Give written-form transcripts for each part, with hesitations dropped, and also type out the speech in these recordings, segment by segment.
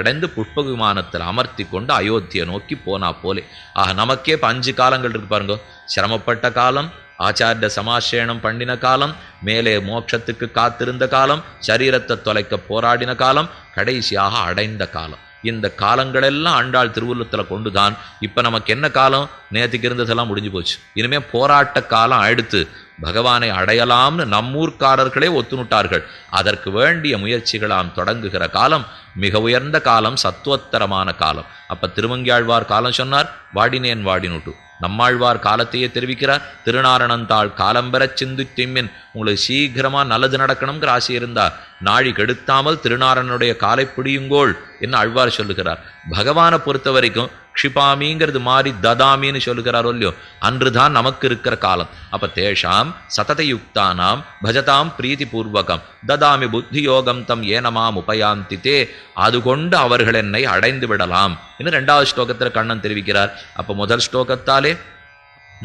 அடைந்து புஷ்ப விமானத்தில் அமர்த்தி கொண்டு அயோத்தியை நோக்கி போனா போலே. ஆக நமக்கே இப்போ 5 காலங்கள் இருக்கு பாருங்க. சிரமப்பட்ட காலம், ஆச்சாரிய சமாசேனம் பண்ணின காலம், மேலே மோட்சத்துக்கு காத்திருந்த காலம், சரீரத்தை தொலைக்க போராடின காலம், கடைசியாக அடைந்த காலம். இந்த காலங்களெல்லாம் ஆண்டாள் திருவுள்ளத்தில் கொண்டுதான் இப்போ நமக்கு என்ன காலம், நேற்றுக்கு இருந்ததெல்லாம் முடிஞ்சு போச்சு. இனிமே போராட்ட காலம் அடுத்து பகவானை அடையலாம்னு நம்மூர்காரர்களே ஒத்துணுட்டார்கள். அதற்கு வேண்டிய முயற்சிகளாம் தொடங்குகிற காலம் மிக உயர்ந்த காலம், சத்துவத்தரமான காலம். அப்ப திருமங்கியாழ்வார் காலம் சொன்னார், வாடினேன் வாடினுட்டு. நம்மாழ்வார் காலத்தையே தெரிவிக்கிறார், திருநாரணந்தாள் காலம்பெறச் சிந்து திம்மின். உங்களுக்கு சீக்கிரமா நல்லது நடக்கணுங்கிற ஆசை இருந்தார், நாழி கெடுத்தாமல் திருநாரணனுடைய காலை பிடியுங்கோள் என்று ஆழ்வார் சொல்லுகிறார். பகவானை பொறுத்த வரைக்கும் க்ஷிபாமிங்கிறது மாறி ததாமின்னு சொல்லுகிறார் இல்லையோ, அன்றுதான் நமக்கு இருக்கிற காலம். அப்ப தேஷாம் சததயுக்தானாம் பஜதாம் பிரீதி பூர்வகம் ததாமி புத்தி யோகம் தம் ஏனமாம் உபயாந்தித்தே. அது கொண்டு அவர்கள் என்னை அடைந்து விடலாம் என்று 2வது ஸ்லோகத்தில் கண்ணன் தெரிவிக்கிறார். அப்ப முதல் ஸ்லோகத்தாலே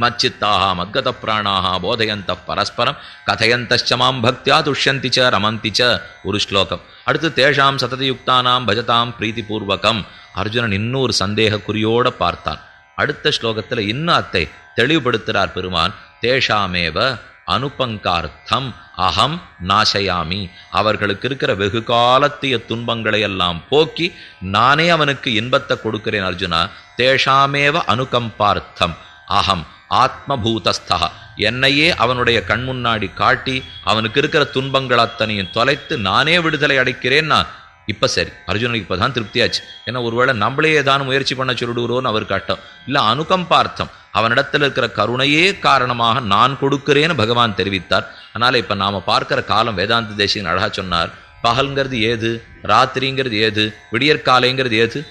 மச்சித்தாக மத்கத பிராணாக போதயந்த பரஸ்பரம் கதையந்தமாம் பக்தியா துஷ்யந்தி ச ரமந்தி ச ஒரு ஸ்லோகம். அடுத்து தேஷாம் சததயுக்தானாம் பஜதாம் பிரீதி பூர்வகம். அர்ஜுனன் இன்னொரு சந்தேக குறியோட பார்த்தான். அடுத்த ஸ்லோகத்தில் இன்னும் அத்தை தெளிவுபடுத்துகிறார் பெருமான். தேஷாமேவ அனுபங்கார்த்தம் அகம் நாசயாமி. அவர்களுக்கு இருக்கிற வெகு காலத்திய துன்பங்களை எல்லாம் போக்கி நானே அவனுக்கு இன்பத்தை கொடுக்கிறேன் அர்ஜுனா. தேஷாமேவ அனுகம்பார்த்தம் அகம் ஆத்மபூதஸ்தா. என்னையே அவனுடைய கண் முன்னாடி காட்டி அவனுக்கு இருக்கிற துன்பங்கள் அத்தனையும் தொலைத்து நானே விடுதலை அடைக்கிறேன்னா இப்ப சரி, அர்ஜுனனுக்கு இப்பதான் திருப்தியாச்சு. ஏன்னா ஒருவேளை நம்மளே ஏதாவது முயற்சி பண்ண சொல்லிடுவோன்னு அவர் கட்டம் இல்ல, அனுகம்பார்த்தம் அவனிடத்தில் இருக்கிற கருணையே காரணமாக நான் கொடுக்கிறேன்னு பகவான் தெரிவித்தார். அதனால இப்ப நாம பார்க்கிற காலம் வேதாந்த தேசிகன் அழகா சொன்னார். பகல்ங்கிறது ஏது, ராத்திரிங்கிறது ஏது, விடியற்காலைங்கிறது ஏது?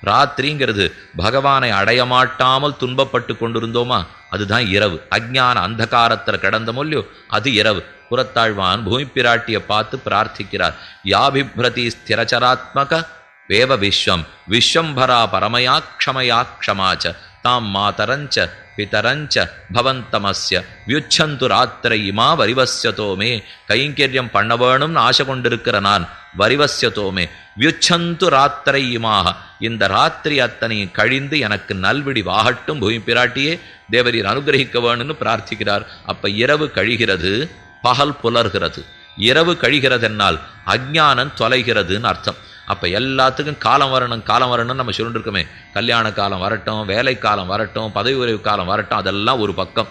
ராத்திரிங்கிறது பகவானை அடையமாட்டாமல் துன்பப்பட்டு கொண்டிருந்தோமா, அதுதான் இரவு. அஜ்ஞான அந்தகாரத்தில் கிடந்த மொழியோ அது இரவு. புறத்தாழ்வான் பூமி பிராட்டியை பார்த்து பிரார்த்திக்கிறார். யாபிப்ரதி ஸ்திரச்சராத்மக வேவ விஸ்வம் விஸ்வம்பரா பரமயா க்ஷமயா க்ஷமாச்ச தாம் மாதரஞ்ச பிதரஞ்ச பவந்தமஸ்ய வியுச்சந்து ராத்திரை இமா வரிவஸ்யதோமே. கைங்கரியம் பண்ண வேணும்னு ஆசை கொண்டிருக்கிற நான், வரிவஸ்யதோமே வியுச்சந்து ராத்திரை இமாக, இந்த ராத்திரி அத்தனையும் கழிந்து எனக்கு நல்விடி வாகட்டும் பூமி பிராட்டியே, தேவரீர் அனுகிரகிக்க வேணும்னு பிரார்த்திக்கிறார். அப்ப இரவு கழிகிறது, பகல் புலர்கிறது. இரவு கழிகிறதென்னால் அஜ்ஞானம் தொலைகிறதுன்னு அர்த்தம். அப்போ எல்லாத்துக்கும் காலம் வரணும் காலம் வரணும்னு நம்ம சொல்லிட்டு இருக்கோமே. கல்யாண காலம் வரட்டும், வேலை காலம் வரட்டும், பதவி உயர்வு காலம் வரட்டும், அதெல்லாம் ஒரு பக்கம்.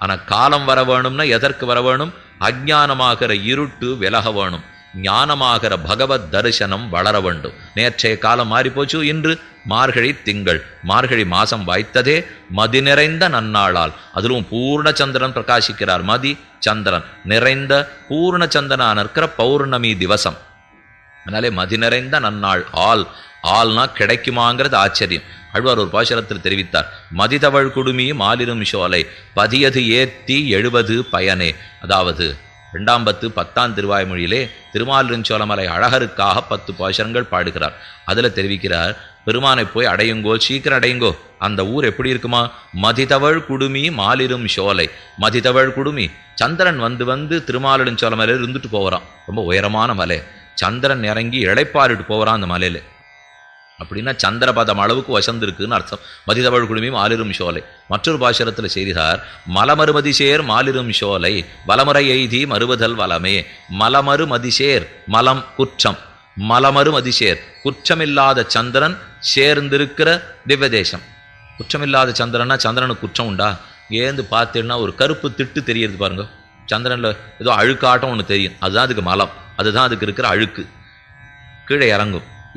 ஆனால் காலம் வர வேணும்னா எதற்கு வர வேணும்? அஜ்ஞானமாகிற இருட்டு விலக வேணும், ஞானமாகிற பகவத் தரிசனம் வளர வேண்டும். நேற்றைய காலம் மாறி போச்சு, இன்று மார்கழி திங்கள், மார்கழி மாசம் வாய்த்ததே மதி நிறைந்த நன்னாளால். அதிலும் பூர்ணச்சந்திரன் பிரகாசிக்கிறார். மதி சந்திரன் நிறைந்த பூர்ணச்சந்திரனான இருக்கிற பௌர்ணமி திவசம். அதனாலே மதி நிறைந்த நன்னாள். ஆள்னா கிடைக்குமாங்கிறது ஆச்சரியம். ஆழ்வார் ஒரு பாசுரத்தில் தெரிவித்தார், மதிதவள் குடுமி மாலிரும் சோலை பதியது ஏத்தி 70 பயனே. அதாவது 2ஆம் பத்து 10ஆம் திருவாய்மொழியிலே திருமாலிருஞ்சோலமலை அழகருக்காக 10 பாசுரங்கள் பாடுகிறார். அதில் தெரிவிக்கிறார், பெருமானை போய் அடையுங்கோ, சீக்கிரம் அடையுங்கோ. அந்த ஊர் எப்படி இருக்குமா? மதிதவள் குடுமி மாலிரும் சோலை. மதிதவள் குடுமி, சந்திரன் வந்து திருமாலிருஞ்சோலமலையில் இருந்துட்டு போகிறான். ரொம்ப உயரமான மலை. சந்திரன் இறங்கி இழைப்பாரிட்டு போகிறான் அந்த மலையில. அப்படின்னா சந்திரபதம் அளவுக்கு வசந்திருக்குன்னு அர்த்தம். மதிதவள் குடுமியும் மாலிரும் சோலை. மற்றொரு பாசுரத்தில் செய்கிறார், மலமருமதிசேர் மாலிரும் சோலை வலமுறை எய்தி மறுவதல் வலமே. மலமரு மதிசேர், மலம் குற்றம், மலமரு மதிசேர் குற்றமில்லாத சந்திரன் சேர்ந்திருக்கிற திவ்யதேசம். குற்றமில்லாத சந்திரன்னா சந்திரனுக்கு குற்றம் உண்டா? ஏந்து பார்த்தீங்கன்னா ஒரு கருப்பு திட்டு தெரியறது பாருங்க. சந்திரனில் ஏதோ அழுக்காட்டம் ஒன்று தெரியும், அதுதான் அதுக்கு மலம், அதுதான் அதுக்கு இருக்கிற அழுக்கு. கீழே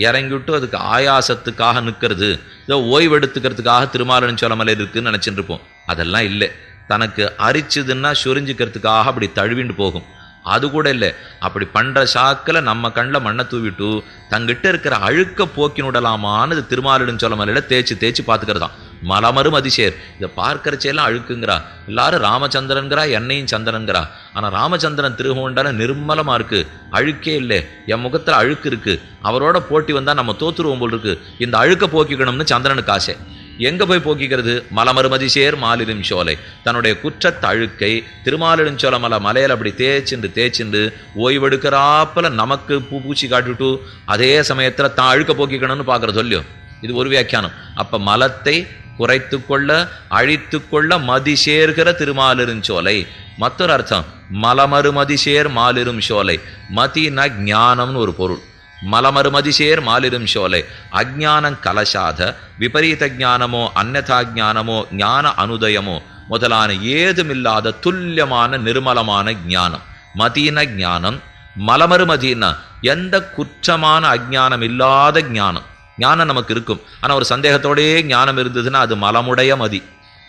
இறங்கிவிட்டு அதுக்கு ஆயாசத்துக்காக நிற்கிறது, ஏதோ ஓய்வெடுத்துக்கிறதுக்காக திருமாலிருஞ்சோலமலை இருக்குன்னு நினச்சிட்டு இருப்போம். அதெல்லாம் இல்லை. தனக்கு அரிச்சுதுன்னா சுரிஞ்சிக்கிறதுக்காக அப்படி தழுவிண்டு போகும். அது கூட இல்லை. அப்படி பண்ணுற சாக்கில் நம்ம கண்ணில் மண்ணை தூவிட்டு தங்கிட்ட இருக்கிற அழுக்க போக்கினுடலாமான்னு இது திருமாலிருஞ்சோலமலையில் தேய்ச்சி பார்த்துக்கிறதான். மலமரும் அதிசேர். இதை பார்க்கறச்செல்லாம் அழுக்குங்கிறா. எல்லாரும் ராமச்சந்திரன்கிறா, என்னையும் சந்திரன்கிறா. ஆனால் ராமச்சந்திரன் திருகோண்டான நிர்மலமாக இருக்குது, அழுக்கே இல்லை. என் முகத்தில் அழுக்கு இருக்குது, அவரோட போட்டி வந்தால் நம்ம தோற்றுருவோம் போல் இருக்குது. இந்த அழுக்க போக்கிக்கணும்னு சந்திரனுக்கு ஆசை. எங்க போய் போக்கிக்கிறது? மலமருமதிசேர் மாலிரும் சோலை. தன்னுடைய குற்றத்தை அழுக்கை திருமாலிருஞ்சோலை மலையில அப்படி தேய்ச்சிண்டு ஓய்வெடுக்கிறாப்புல நமக்கு பூச்சி காட்டுட்டு அதே சமயத்துல தான் அழுக்க போக்கிக்கணும்னு பாக்குற சொல்லியோ. இது ஒரு வியாக்கியானம். அப்ப மலத்தை குறைத்து கொள்ள அழித்து கொள்ள மதி சேர்கிற திருமாலிருஞ்சோலை. மற்றொரு அர்த்தம் மலமருமதிசேர் மாலிரும் சோலை. மதினா ஞானம்னு ஒரு பொருள். மலமருமதிசேர் மாலிரும் சோலை. அஜ்ஞானம் கலசாத விபரீத ஜானமோ அந்நதா ஜானமோ ஞான அனுதயமோ முதலான ஏதுமில்லாத துல்லியமான நிர்மலமான ஞானம். மதீன ஞானம். மலமருமதீனா எந்த குற்றமான அஜ்ஞானம் இல்லாத ஞானம். ஞானம் நமக்கு இருக்கும், ஆனால் ஒரு சந்தேகத்தோடே ஞானம் இருந்ததுன்னா அது மலமுடைய மதி.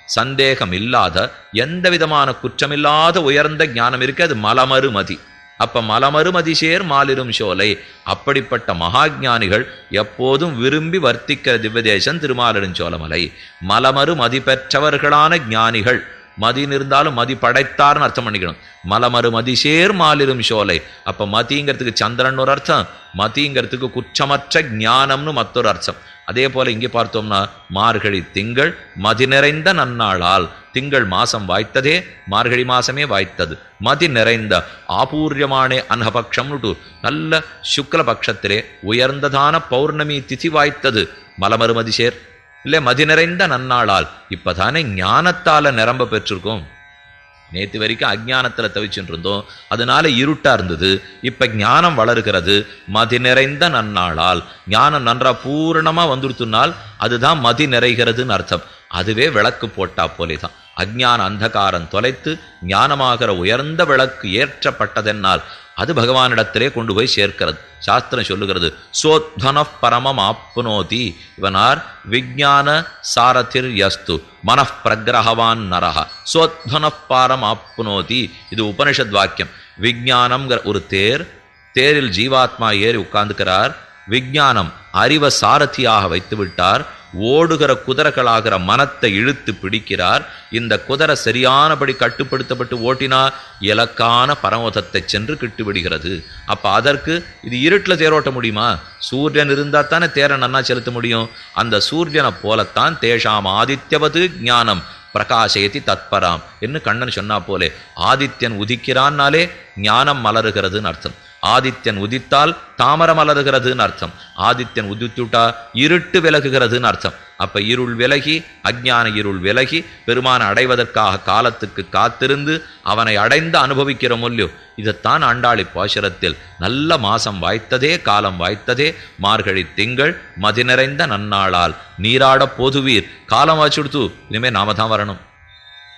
சந்தேகம் இல்லாத எந்த விதமான குற்றமில்லாத உயர்ந்த ஞானம் இருக்கு, அது மலமருமதி. அப்ப மலமருமதிசேர் மாலிரும் சோலை. அப்படிப்பட்ட மகாஜானிகள் எப்போதும் விரும்பி வர்த்திக்கிற திவ்யதேசம் திருமாலிருஞ்சோலமலை. மலமரு மதி பெற்றவர்களான ஞானிகள். மதின்னு இருந்தாலும் மதி படைத்தார்னு அர்த்தம் பண்ணிக்கணும். மலமரு மதிசேர் மாலிரும் சோலை. அப்ப மதிங்கிறதுக்கு சந்திரன் ஒரு அர்த்தம், மதிங்கிறதுக்கு குற்றமற்ற ஞானம்னு மற்றொரு அர்த்தம். அதே போல இங்கே பார்த்தோம்னா மார்கழி திங்கள் மதி நிறைந்த நன்னாளால். திங்கள் மாசம் வாய்த்ததே மார்கழி மாசமே வாய்த்தது. மதி நிறைந்த ஆபூர்யமானே அன்ஹபக்ஷம்னுட்டு நல்ல சுக்ல பட்சத்திலே உயர்ந்ததான பௌர்ணமி திதி வாய்த்தது மலமருமதிசேர். இல்லை மதி நிறைந்த நன்னாளால். இப்பதானே ஞானத்தால நிரம்ப பெற்றிருக்கோம். நேற்று வரைக்கும் அஜ்ஞானத்துல தவிச்சுட்டு இருந்தோம், அதனால இருட்டா இருந்தது. இப்ப ஞானம் வளர்கிறது மதி நிறைந்த நன்னாளால். ஞானம் நன்றா பூரணமா வந்துடுத்துனால் அதுதான் மதி நிறைகிறதுன்னு அர்த்தம். அதுவே விளக்கு போட்டா போலேதான். அஜ்ஞான அந்தகாரம் தொலைத்து ஞானமாகிற உயர்ந்த விளக்கு ஏற்றப்பட்டதென்னால் அது பகவானிடத்திலே கொண்டு போய் சேர்க்கிறது. சாஸ்திரம் சொல்லுகிறது சோத்வன பரமம் ஆப்னோதி. இவனார் விஜான சாரதிர் யஸ்து மனப்பிரகிரகவான் நரஹ சோத்வன பாரம் ஆப்னோதி. இது உபனிஷத் வாக்கியம். விஜானம்ங்கிற ஒரு தேரில் ஜீவாத்மா ஏறி உட்கார்ந்துக்கிறார். விஜானம் அறிவ சாரதியாக வைத்து விட்டார். ஓடுகிற குதிரைகளாகிற மனத்தை இழுத்து பிடிக்கிறார். இந்த குதிரை சரியானபடி கட்டுப்படுத்தப்பட்டு ஓட்டினார் இலக்கான பரமோதத்தை சென்று கிட்டுவிடுகிறது. அப்ப அதற்கு இது இருட்டில் தேரோட்ட முடியுமா? சூரியன் இருந்தா தானே தேரை நன்னா செலுத்த முடியும். அந்த சூரியனை போலத்தான் தேஷாம் ஆதித்யவது ஞானம் பிரகாசயதி தத்பராம் என்று கண்ணன் சொன்னா போலே ஆதித்யன் உதிக்கிறான்னாலே ஞானம் மலருகிறதுன்னு அர்த்தம். ஆதித்யன் உதித்தால் தாமரம் மலருகிறதுன்னு அர்த்தம். ஆதித்யன் உதித்துட்டா இருட்டு விலகுகிறதுன்னு அர்த்தம். அப்ப இருள் விலகி அஜ்ஞான இருள் விலகி பெருமானை அடைவதற்காக காலத்துக்கு காத்திருந்து அவனை அடைந்து அனுபவிக்கிறோம் இல்லையோ. இதைத்தான் ஆண்டாளி பாசுரத்தில் நல்ல மாசம் வாய்த்ததே காலம் வாய்த்ததே மார்கழி திங்கள் மதி நிறைந்த நன்னாளால் நீராட போதுவீர். காலம் வாச்சுடுத்து இனிமே நாம தான் வரணும்.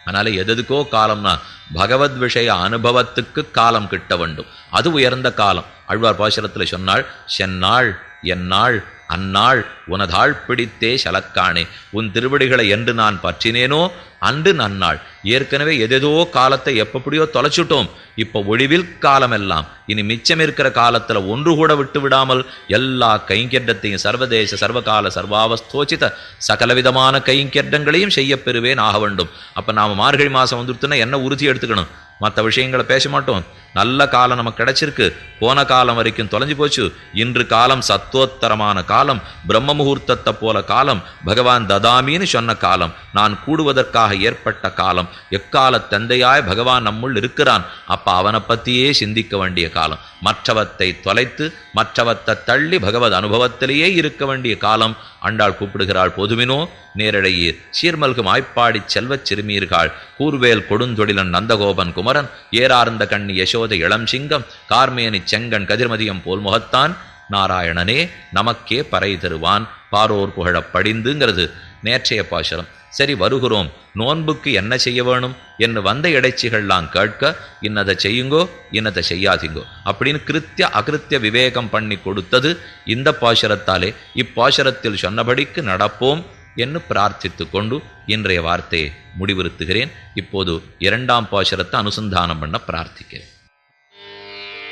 அதனால எதுக்கோ காலம்னா பகவத் விஷய அனுபவத்துக்கு காலம் கிட்ட வேண்டும். அது உயர்ந்த காலம். ஆழ்வார் பாசுரத்தில் சொன்னாள் சென்னாள் என்னாள் அந்நாள் உனதாள் பிடித்தே சலக்கானே. உன் திருவடிகளை என்று நான் பற்றினேனோ அன்று நன்னாள். ஏற்கனவே எதேதோ காலத்தை எப்படியோ தொலைச்சுட்டோம். இப்போ ஒளிவில் காலம் எல்லாம் இனி மிச்சம் இருக்கிற காலத்துல ஒன்று கூட விட்டு விடாமல் எல்லா கைங்கெட்டத்தையும் சர்வதேச சர்வகால சர்வாவஸ்தோச்சித சகலவிதமான கைங்கெட்டங்களையும் செய்ய பெறுவேன் ஆக வேண்டும். அப்ப நாம மார்கழி மாசம் வந்துடுத்துன்னா என்ன உறுதி எடுத்துக்கணும்? மற்ற விஷயங்களை பேச மாட்டோம். நல்ல காலம் நமக்கு கிடைச்சிருக்கு. போன காலம் வரைக்கும் தொலைஞ்சு போச்சு. இன்று காலம் சத்தோத்தரமான காலம், பிரம்ம முகூர்த்தத்தை போல காலம், பகவான் ததாமின்னு சொன்ன காலம், நான் கூடுவதற்காக ஏற்பட்ட காலம். எக்கால தந்தையாய் பகவான் நம்முள் இருக்கிறான். அப்ப அவனை பத்தியே சிந்திக்க வேண்டிய காலம். மற்றவத்தை தொலைத்து மற்றவத்தை தள்ளி பகவத் அனுபவத்திலேயே இருக்க வேண்டிய காலம். ஆண்டாள் கூப்பிடுகிறாள் பொதுவினோ நேரடையீர் சீர்மல்கு மாய்ப்பாடி செல்வச் சிறுமீர்கள் கூர்வேல் கொடுந்தொழிலன் நந்தகோபன் குமரன் ஏறார்ந்த கண்ணி யசோதை இளம் சிங்கம் கார்மேனி செங்கன் கதிர்மதியம் போல் முகத்தான் நாராயணனே நமக்கே பறை தருவான் பாரோர் புகழப் படிந்துங்கிறது நேற்றைய பாசுரம். சரி, வருகிறோம். நோன்புக்கு என்ன செய்ய வேணும் என்று வந்த இடைச்சிகள்லாம் கேட்க இன்னதை செய்யுங்கோ இன்னதை செய்யாதீங்கோ அப்படின்னு கிருத்திய அகிருத்திய விவேகம் பண்ணி கொடுத்தது இந்த பாசுரத்தாலே. இப்பாசுரத்தில் சொன்னபடிக்கு நடப்போம் என்று பிரார்த்தித்து கொண்டு இன்றைய வார்த்தையை முடிவுறுத்துகிறேன். இப்போது இரண்டாம் பாசுரத்தை அனுசந்தானம் பண்ண பிரார்த்திக்கிறேன்.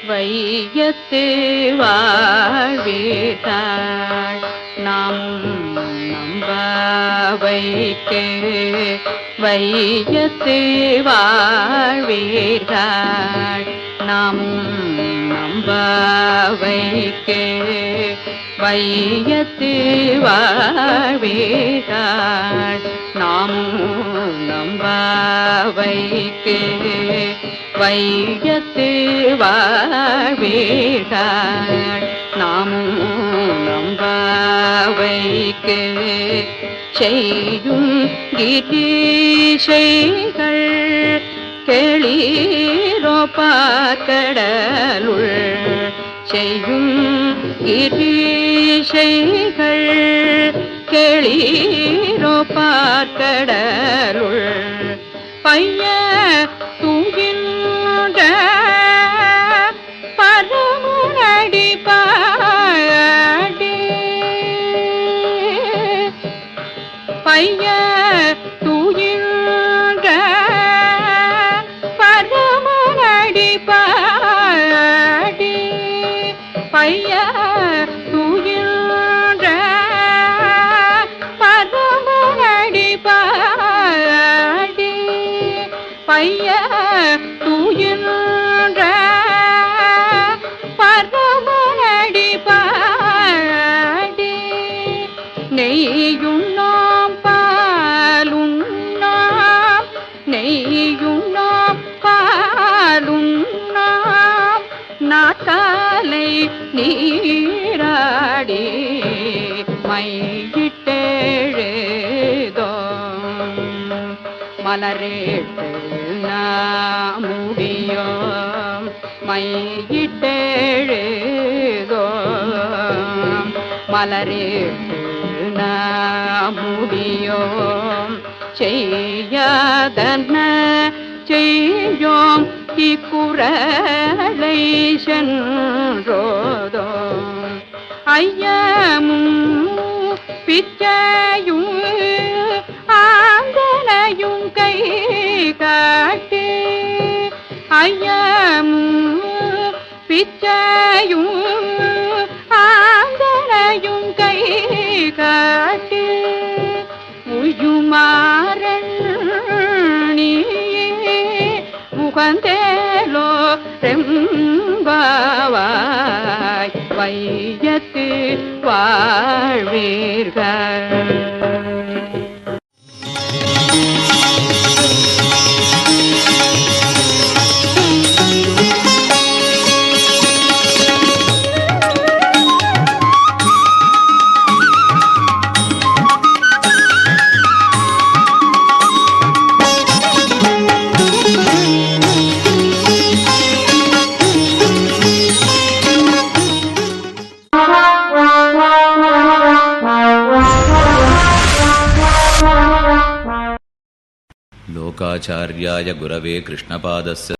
வையத்து வாழ்வீர்கள் நாம் நம்ப வைக்க வையத்து வாழ்வீர்கள் நாம் நம்ப வைக்க வையத்து வாழ்வீர்கள் நாமும் நம்பாவைக்கு வையத்து வாழ்வீர்கள் நாமும் நம்பாவைக்கு செய்யும் கீர்த்திசைகள் கேளீரோ பார்க்கடலுள் செய்யும் கீர்த்திசைகள் கேளீரோ பார்க்கடலுள் பைய தூங்கின்ற பரமனடி பாடி பைய தூங்கின்ற பரமனடி பாடி பைய தூங்கின்ற பரமனடி பாடி பைய தூங்கின்ற பரமனடி பாடி நெய்யும் நாம் பாலும் நாம் நெய்யும் நாம் பாலும் நாம் நாட்டாலை நீராடி மையிட்டெழுதோம் மலரேட்டு நாமுடியோம் மையிட்டெழுதோம் மலரேட்டு நாமுடியோம் செய்யாதன செய்யோம் இக்குறளை சென்றோதோம் ஐயமும் பிச்சையும் ஆந்தனையும் கை காட்டி ஐயமும் பிச்சையும் ஆந்தனையும் கை காட்டி உயுமாரணி முகந்தேலோ ரெம்பாவாய் வையத்து வாழ்வீர்கள். लोकाचार्याय गुरवे कृष्णपादस्य